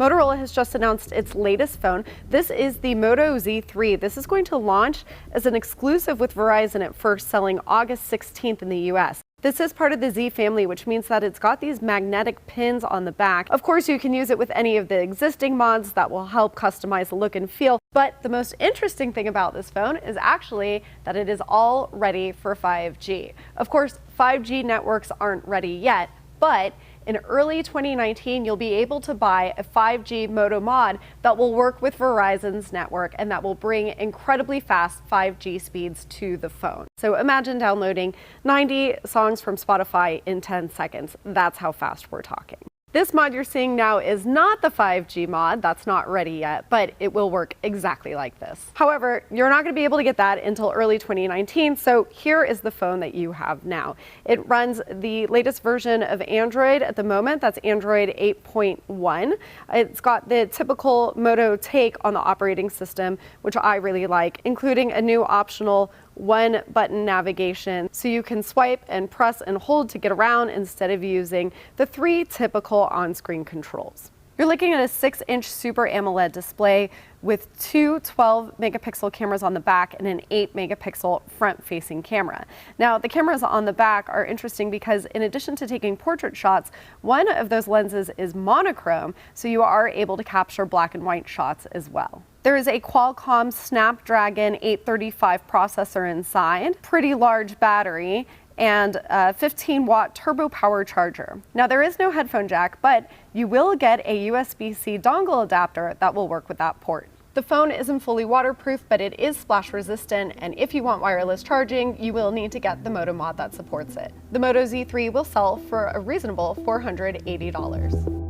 Motorola has just announced its latest phone. This is the Moto Z3. This is going to launch as an exclusive with Verizon at first, selling August 16th in the US. This is part of the Z family, which means that it's got these magnetic pins on the back. Of course, you can use it with any of the existing mods that will help customize the look and feel. But the most interesting thing about this phone is actually that it is all ready for 5G. Of course, 5G networks aren't ready yet, but in early 2019, you'll be able to buy a 5G Moto mod that will work with Verizon's network and that will bring incredibly fast 5G speeds to the phone. So imagine downloading 90 songs from Spotify in 10 seconds. That's how fast we're talking. This mod you're seeing now is not the 5G mod, that's not ready yet, but it will work exactly like this. However, you're not going to be able to get that until early 2019, so here is the phone that you have now. It runs the latest version of Android at the moment, that's Android 8.1. It's got the typical Moto take on the operating system, which I really like, including a new optional one-button navigation, so you can swipe and press and hold to get around instead of using the 3 typical on-screen controls. You're looking at a 6-inch Super AMOLED display with 2 12-megapixel cameras on the back and an 8-megapixel front-facing camera. Now, the cameras on the back are interesting because in addition to taking portrait shots, one of those lenses is monochrome, so you are able to capture black and white shots as well. There is a Qualcomm Snapdragon 835 processor inside, pretty large battery, and a 15-watt turbo power charger. Now, there is no headphone jack, but you will get a USB-C dongle adapter that will work with that port. The phone isn't fully waterproof, but it is splash resistant, and if you want wireless charging, you will need to get the Moto mod that supports it. The Moto Z3 will sell for a reasonable $480.